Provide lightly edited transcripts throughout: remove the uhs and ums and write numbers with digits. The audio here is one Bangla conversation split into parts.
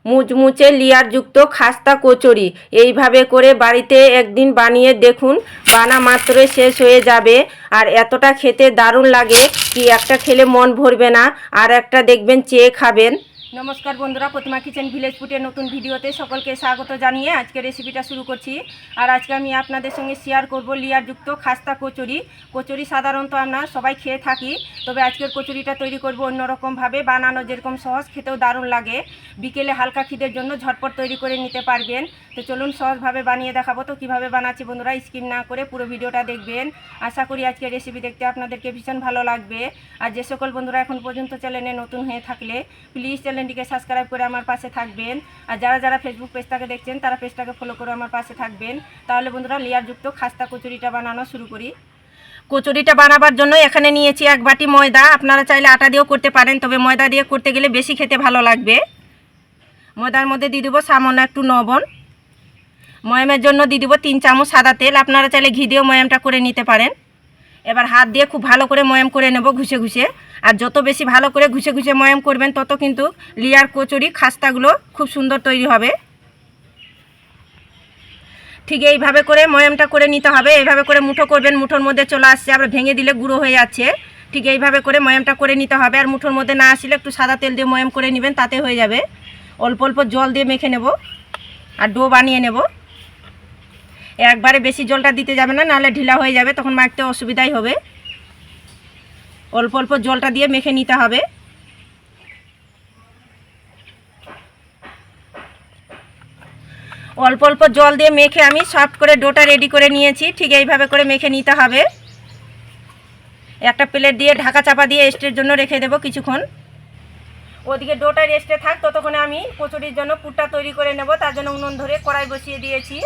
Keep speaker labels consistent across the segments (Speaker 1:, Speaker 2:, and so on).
Speaker 1: মুচমুচে লেয়ারযুক্ত খাস্তা কচুরি এইভাবে করে বাড়িতে একদিন বানিয়ে দেখুন। বানা মাত্রই শেষ হয়ে যাবে আর এতটা খেতে দারুণ লাগে কি একটা খেলে মন ভরবে না, আর একটা দেখবেন চেয়ে খাবেন। নমস্কার বন্ধুরা, প্রতিমা কিচেন ভিলেজ ফুডের নতুন ভিডিওতে সকলকে স্বাগত জানিয়ে আজকে রেসিপিটা শুরু করছি। আর আজকে আমি আপনাদের সঙ্গে শেয়ার করব লেয়ারযুক্ত খাস্তা কচুরি। কচুরি সাধারণত আমরা সবাই খেয়ে থাকি, তবে আজকের কচুরিটা তৈরি করব অন্যরকমভাবে। বানানো যেরকম সহজ, খেতেও দারুণ লাগে। বিকেলে হালকা খিদের জন্য ঝটপট তৈরি করে নিতে পারবেন। তো চলুন সহজভাবে বানিয়ে দেখাবো। তো কীভাবে বানাচ্ছি বন্ধুরা, স্কিপ না করে পুরো ভিডিওটা দেখবেন। আশা করি আজকের রেসিপি দেখতে আপনাদেরকে ভীষণ ভালো লাগবে। আর যে সকল বন্ধুরা এখন পর্যন্ত চ্যানেলে নতুন হয়ে থাকলে প্লিজ চ্যানেলটিকে সাবস্ক্রাইব করে আমার পাশে থাকবেন। আর যারা যারা ফেসবুক পেজটাকে দেখছেন তারা পেজটাকে ফলো করে আমার পাশে থাকবেন। তাহলে বন্ধুরা লেয়ারযুক্ত খাস্তা কচুরিটা বানানো শুরু করি। কচুরিটা বানাবার জন্য এখানে নিয়েছি 1 বাটি ময়দা। আপনারা চাইলে আটা দিয়েও করতে পারেন, তবে ময়দা দিয়ে করতে গেলে বেশি খেতে ভালো লাগবে। ময়দার মধ্যে দিয়ে দেবো সামান্য একটু লবণ। ময়ামের জন্য দিয়ে দেবো 3 চামচ সাদা তেল। আপনারা চাইলে ঘি দিয়েও ময়ামটা করে নিতে পারেন। এবার হাত দিয়ে খুব ভালো করে ময়াম করে নেব ঘুষে ঘুষে। আর যত বেশি ভালো করে ঘুষে ঘুষে ময়াম করবেন তত কিন্তু লেয়ার কচুরি খাস্তাগুলো খুব সুন্দর তৈরি হবে। ঠিক এইভাবে করে ময়ামটা করে নিতে হবে। এইভাবে করে মুঠো করবেন, মুঠোর মধ্যে চলে আসছে, আবার ভেঙে দিলে গুঁড়ো হয়ে যাচ্ছে। ঠিক এইভাবে করে ময়ামটা করে নিতে হবে। আর মুঠোর মধ্যে না আসলে একটু সাদা তেল দিয়ে ময়াম করে নেবেন, তাতে হয়ে যাবে। অল্প অল্প জল দিয়ে মেখে নেব আর ডো বানিয়ে নেব। একবারে বেশি জলটা দিতে যাবে না, নাহলে ঢিলা হয়ে যাবে, তখন মাখতে অসুবিধাই হবে। অল্প অল্প জলটা দিয়ে মেখে নিতে হবে। অল্প অল্প জল দিয়ে মেখে আমি সফট করে ডোটা রেডি করে নিয়েছি। ঠিক এইভাবে করে মেখে নিতে হবে। একটা প্লেট দিয়ে ঢাকা চাপা দিয়ে রেস্টের জন্য রেখে দেবো কিছুক্ষণ। ওদিকে ডোটা রেস্টে থাক, ততক্ষণে আমি কচুরির জন্য পুরটা তৈরি করে নেব। তার জন্য উনুন ধরে কড়াই বসিয়ে দিয়েছি।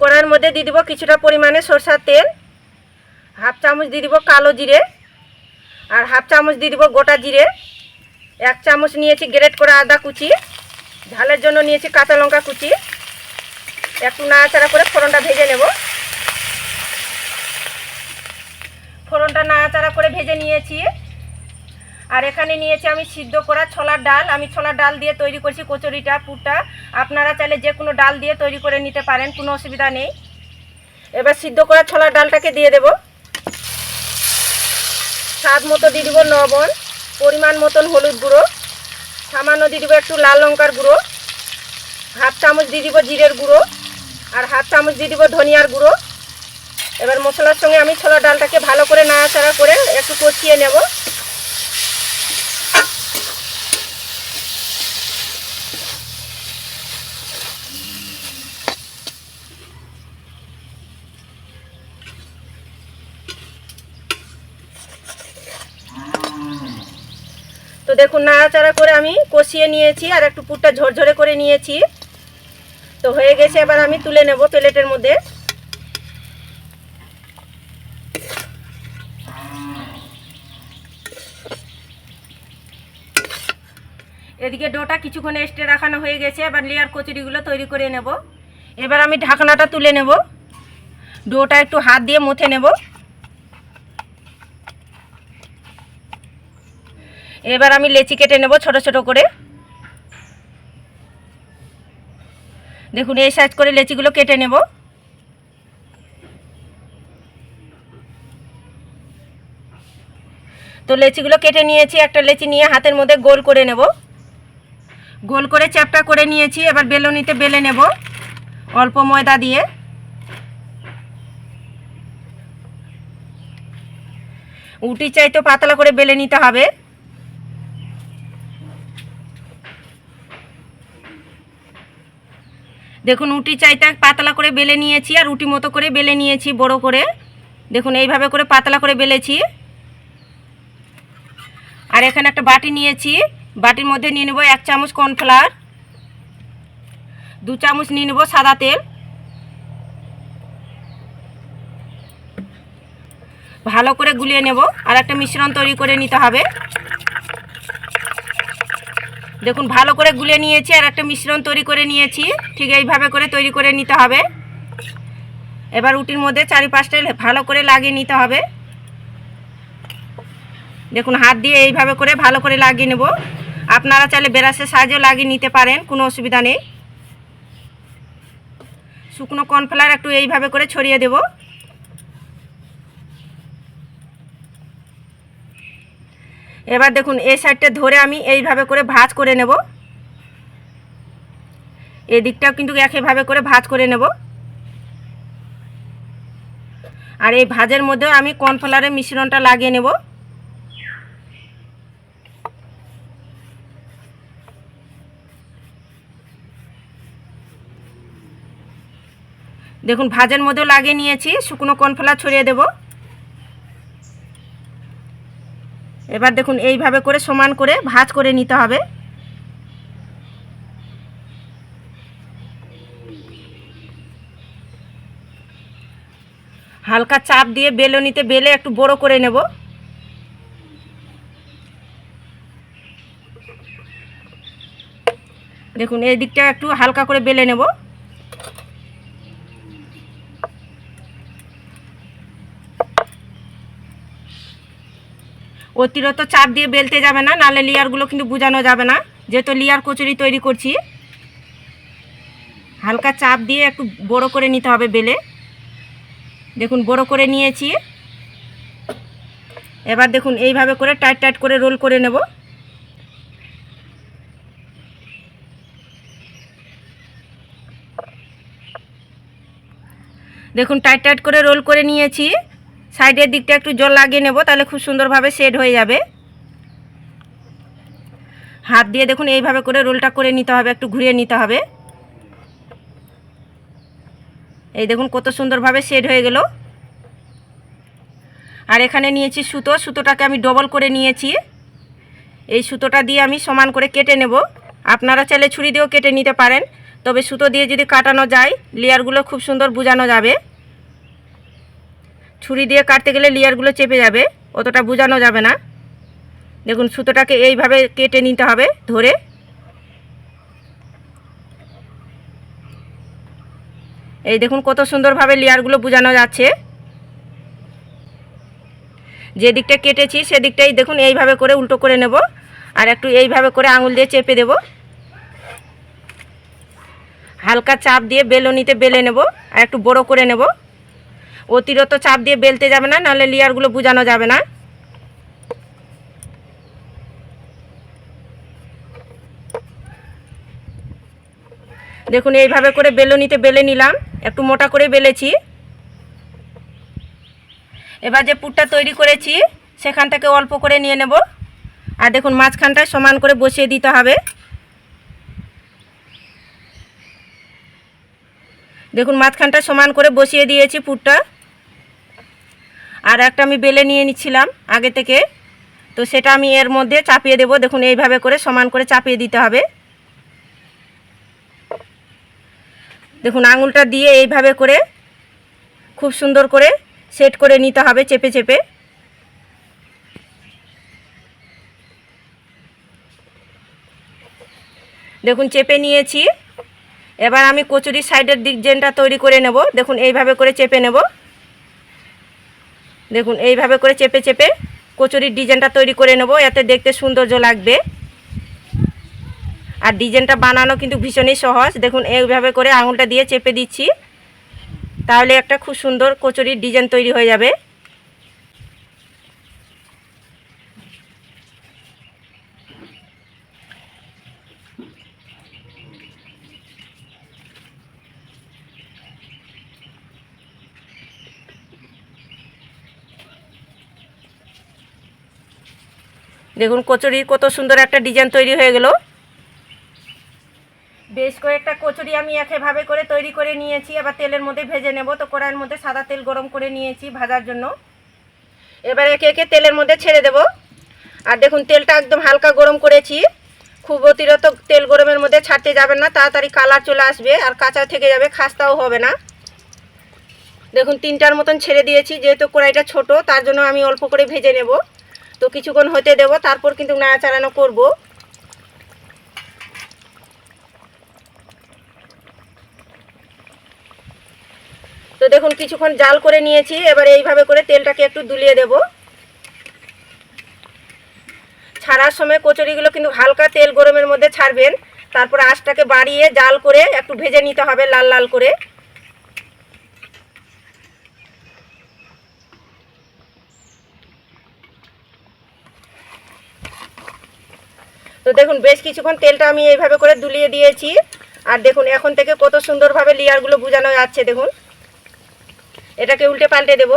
Speaker 1: কড়াইয়ের মধ্যে দিয়ে দেবো কিছুটা পরিমাণে সরষের তেল। হাফ চামচ দিয়ে দেবো কালো জিরে, আর হাফ চামচ দিয়ে দেবো গোটা জিরে। 1 চামচ নিয়েছি গ্রেট করা আদা কুচি। ঝালের জন্য নিয়েছি কাঁচা লঙ্কা কুচি। একটু নাড়াচাড়া করে ফোড়নটা ভেজে নেব। ফোড়নটা নাড়াচাড়া করে ভেজে নিয়েছি। আর এখানে নিয়েছি আমি সিদ্ধ করা ছোলার ডাল। আমি ছোলার ডাল দিয়ে তৈরি করছি কচুরিটা পুরটা। আপনারা চাইলে যে কোনো ডাল দিয়ে তৈরি করে নিতে পারেন, কোনো অসুবিধা নেই। এবার সিদ্ধ করা ছোলার ডালটাকে দিয়ে দেব। স্বাদ মতো দিয়ে দেবো লবণ, পরিমাণ মতন হলুদ গুঁড়ো, সামান্য দিয়ে দেবো একটু লাল লঙ্কার গুঁড়ো, হাফ চামচ দিয়ে দেবো জিরের গুঁড়ো, আর হাফ চামচ দিয়ে দেবো ধনিয়ার গুঁড়ো। এবার মশলার সঙ্গে আমি ছোলার ডালটাকে ভালো করে নাড়াচাড়া করে একটু কষিয়ে নেব। তো দেখুন নাড়াচাড়া করে আমি কষিয়ে নিয়েছি আর একটু পুরটা ঝরঝরে করে নিয়েছি। তো হয়ে গেছে, এবার আমি তুলে নেব প্লেটের মধ্যে। এদিকে ডোটা কিছুক্ষণ রেস্টে রাখানো হয়ে গেছে। এবার লেয়ার কচুরিগুলো তৈরি করে নেব। এবার আমি ঢাকনাটা তুলে নেব। ডোটা একটু হাত দিয়ে মুথে নেব। এবার আমি লেচি কেটে নেব ছোট ছোট করে। দেখুন এই সাইজ করে লেচিগুলো কেটে নেব। তো লেচিগুলো কেটে নিয়েছি। একটা লেচি নিয়ে হাতের মধ্যে গোল করে নেব। গোল করে চ্যাপটা করে নিয়েছি। এবার বেলুনিতে বেলে নেব অল্প ময়দা দিয়ে। উটি চাইতে পাতলা করে বেলে নিতে হবে। দেখুন উটি চাইতে পাতলা করে বেলে নিয়েছি আর রুটি মতো করে বেলে নিয়েছি বড় করে। দেখুন এইভাবে করে পাতলা করে বেলেছি। আর এখানে একটা বাটি নিয়েছি। বাটির মধ্যে নিয়ে নেব 1 চামচ কর্নফ্লাওয়ার, 2 চামচ নিয়ে নেব সাদা তেল। ভালো করে গুলিয়ে নেব আর একটা মিশ্রণ তৈরি করে নিতে হবে। দেখুন ভালো করে গুলে নিয়েছি আর একটা মিশ্রণ তৈরি করে নিয়েছি। ঠিক এইভাবে করে তৈরি করে নিতে হবে। এবার রুটির মধ্যে চারিপাশটা ভালো করে লাগিয়ে নিতে হবে। দেখুন হাত দিয়ে এইভাবে করে ভালো করে লাগিয়ে নেব। আপনারা চাইলে ব্রাশের সাহায্যে লাগিয়ে নিতে পারেন, কোনো অসুবিধা নেই। শুকনো কর্নফ্লাওয়ার একটু এইভাবে করে ছড়িয়ে দেব। এবার দেখুন এই সাইডটা ধরে আমি এইভাবে করে ভাঁজ করে নেব। এই দিকটাও কিন্তু একইভাবে করে ভাঁজ করে নেব। আর এই ভাঁজের মধ্যেও আমি কর্নফ্লাওয়ারের মিশ্রণটা লাগিয়ে নেব। দেখুন ভাঁজের মধ্যেও লাগিয়ে নিয়েছি, শুকনো কর্নফ্লাওয়ার ছড়িয়ে দেব। এবার দেখুন এইভাবে করে সমান করে ভাঁজ করে নিতে হবে। হালকা চাপ দিয়ে বেলনিতে বেলে একটু বড় করে নেব। দেখুন এই দিকটা একটু হালকা করে বেলে নেব। অতিরিক্ত চাপ দিয়ে বেলতে যাবে না, নাহলে লেয়ারগুলো কিন্তু বোঝানো যাবে না, যেহেতু লেয়ার কচুরি তৈরি করছি। হালকা চাপ দিয়ে একটু বড় করে নিতে হবে বেলে। দেখুন বড় করে নিয়েছি। এবার দেখুন এইভাবে করে টাইট টাইট করে রোল করে নেব। দেখুন টাইট টাইট করে রোল করে নিয়েছি। সাইডের দিকটা একটু জল লাগিয়ে নেব, তাহলে খুব সুন্দরভাবে সেট হয়ে যাবে। হাত দিয়ে দেখুন এইভাবে করে রোলটা করে নিতে হবে, একটু ঘুরিয়ে নিতে হবে। এই দেখুন কত সুন্দরভাবে সেট হয়ে গেল। আর এখানে নিয়েছি সুতো, সুতোটাকে আমি ডবল করে নিয়েছি। এই সুতোটা দিয়ে আমি সমান করে কেটে নেব। আপনারা চাইলে ছুরি দিয়েও কেটে নিতে পারেন, তবে সুতো দিয়ে যদি কাটানো যায় লেয়ারগুলো খুব সুন্দর বোঝানো যাবে। ছুরি দিয়ে কাটতে গেলে লেয়ারগুলো চেপে যাবে, অতটা বোঝানো যাবে না। দেখুন সুতোটাকে এইভাবে কেটে নিতে হবে ধরে। এই দেখুন কত সুন্দরভাবে লেয়ারগুলো বোঝানো যাচ্ছে। যে দিকটা কেটেছি সেদিকটাই দেখুন এইভাবে করে উল্টো করে নেব, আর একটু এইভাবে করে আঙুল দিয়ে চেপে দেব। হালকা চাপ দিয়ে বেলনিতে বেলে নেব, আর একটু বড় করে নেব। অতিরিক্ত চাপ দিয়ে বেলতে যাবে না, নাহলে লেয়ারগুলো বোঝানো যাবে না। দেখুন এইভাবে করে বেলনিতে বেলে নিলাম, একটু মোটা করে বেলেছি। এবার যে পুরটা তৈরি করেছি সেখান থেকে অল্প করে নিয়ে নেব, আর দেখুন মাঝখানটায় সমান করে বসিয়ে দিতে হবে। দেখুন মাঝখানটা সমান করে বসিয়ে দিয়েছি পুরটা। আর একটা আমি বেলে নিয়ে নিচ্ছিলাম আগে থেকে, তো সেটা আমি এর মধ্যে চাপিয়ে দেব। দেখুন এইভাবে করে সমান করে চাপিয়ে দিতে হবে। দেখুন আঙুলটা দিয়ে এইভাবে করে খুব সুন্দর করে সেট করে নিতে হবে চেপে চেপে। দেখুন চেপে নিয়েছি। এবার আমি কচুরির সাইডের ডিজাইনটা তৈরি করে নেব। দেখুন এইভাবে করে চেপে নেব। দেখুন এইভাবে করে চেপে চেপে কচুরির ডিজাইনটা তৈরি করে নেব, এতে দেখতে সৌন্দর্য লাগবে। আর ডিজাইনটা বানানো কিন্তু ভীষণই সহজ। দেখুন এইভাবে করে আঙুলটা দিয়ে চেপে দিচ্ছি, তাহলে একটা খুব সুন্দর কচুরির ডিজাইন তৈরি হয়ে যাবে। দেখুন কচুরির কত সুন্দর একটা ডিজাইন তৈরি হয়ে গেল। বেশ কয়েকটা কচুরি আমি একইভাবে করে তৈরি করে নিয়েছি। এবার তেলের মধ্যে ভেজে নেব। তো কড়াইয়ের মধ্যে সাদা তেল গরম করে নিয়েছি ভাজার জন্য। এবার একে একে তেলের মধ্যে ছেড়ে দেব। আর দেখুন তেলটা একদম হালকা গরম করেছি, খুব অতিরিক্ত তেল গরমের মধ্যে ছাড়তে যাবেন না, তাড়াতাড়ি কালার চলে আসবে আর কাঁচা থেকে যাবে, খাস্তাও হবে না। দেখুন 3টার মতন ছেড়ে দিয়েছি, যেহেতু কড়াইটা ছোট তার জন্য আমি অল্প করে ভেজে নেব। তো কিছুক্ষণ হতে দেব, তারপর কিন্তু নাড়াচাড়ানো করব। তো দেখুন কিছুক্ষণ জাল করে নিয়েছি। এবার এইভাবে করে তেলটাকে একটু দুলিয়ে দেব। ছাড়ার সময় কচুরিগুলো কিন্তু হালকা তেল গরমের মধ্যে ছাড়বেন, তারপর আঁচটাকে বাড়িয়ে জাল করে একটু ভেজে নিতে হবে লাল লাল করে। তো দেখুন বেশ কিছুক্ষণ তেলটা আমি এইভাবে করে দুলিয়ে দিয়েছি, আর দেখুন এখন থেকে কত সুন্দরভাবে লেয়ারগুলো বোঝানো যাচ্ছে। দেখুন এটাকে উল্টে পাল্টে দেব।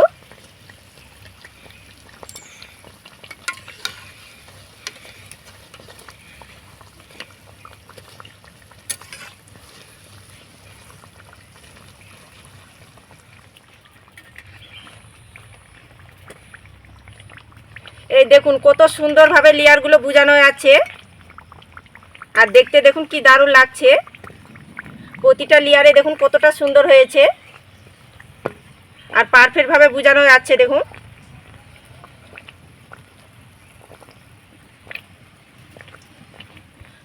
Speaker 1: এই দেখুন কত সুন্দরভাবে লেয়ারগুলো বোঝানো আছে, আর দেখতে দেখুন কি দারুণ লাগছে। প্রতিটা লেয়ারে দেখুন কতটা সুন্দর হয়েছে আর পারফেক্টভাবে বোঝানো যাচ্ছে। দেখুন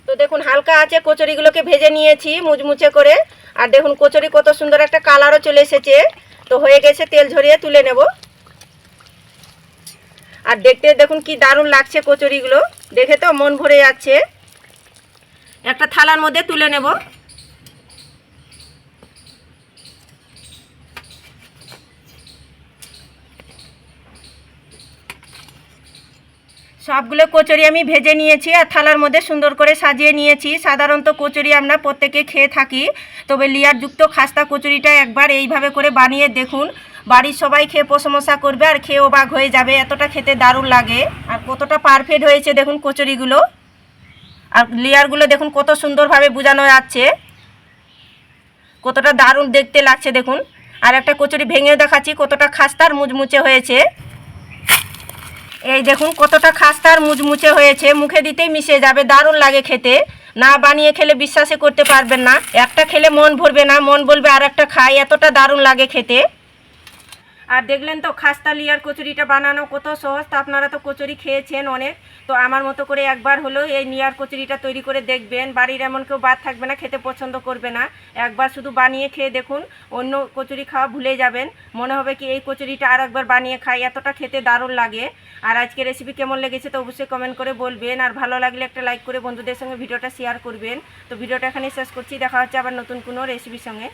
Speaker 1: তো দেখুন হালকা আছে কচুরিগুলোকে ভেজে নিয়েছি মুচমুচে করে, আর দেখুন কচুরি কত সুন্দর একটা কালারও চলে এসেছে। তো হয়ে গেছে, তেল ঝরিয়ে তুলে নেব। আর দেখতে দেখুন কি দারুণ লাগছে কচুরিগুলো, দেখে তো মন ভরে যাচ্ছে। একটা থালার মধ্যে তুলে নেব। সবগুলো কচুরি আমি ভেজে নিয়েছি আর থালার মধ্যে সুন্দর করে সাজিয়ে নিয়েছি। সাধারণত কচুরি আমরা প্রত্যেকে খেয়ে থাকি, তবে লেয়ারযুক্ত খাস্তা কচুরিটা একবার এইভাবে করে বানিয়ে দেখুন। বাড়ির সবাই খেয়ে প্রশংসা করবে আর খেয়ে অবাক হয়ে যাবে, এতটা খেতে দারুণ লাগে। আর কতটা পারফেক্ট হয়েছে দেখুন কচুরিগুলো, আর লেয়ারগুলো দেখুন কত সুন্দরভাবে বোঝানো যাচ্ছে, কতটা দারুণ দেখতে লাগছে। দেখুন আর একটা কচুরি ভেঙেও দেখাচ্ছি কতটা খাস্তার মুচমুচে হয়েছে। এই দেখুন কতটা খাস্তার মুচমুচে হয়েছে, মুখে দিতেই মিশে যাবে, দারুণ লাগে খেতে। না বানিয়ে খেলে বিশ্বাসই করতে পারবেন না, একটা খেলে মন ভরবে না, মন বলবে আর একটা খাই, এতটা দারুণ লাগে খেতে। আর দেখলেন তো খাস্তা লেয়ার কচুরিটা বানানো কত সহজ। তো আপনারা তো কচুরি খেয়েছেন অনেক, তো আমার মতো করে একবার হলেও এই লেয়ার কচুরিটা তৈরি করে দেখবেন। বাড়ির এমন কেউ বাদ থাকবে না খেতে পছন্দ করবে না, একবার শুধু বানিয়ে খেয়ে দেখুন, অন্য কচুরি খাওয়া ভুলে যাবেন, মনে হবে কি এই কচুরিটা আর একবার বানিয়ে খাই, এতটা খেতে দারুণ লাগে। আর আজকে রেসিপি কেমন লেগেছে তো অবশ্যই কমেন্ট করে বলবেন, আর ভালো লাগলে একটা লাইক করে বন্ধুদের সঙ্গে ভিডিওটা শেয়ার করবেন। তো ভিডিওটা এখানে শেষ করছি, দেখা হচ্ছে আবার নতুন কোনো রেসিপির সঙ্গে।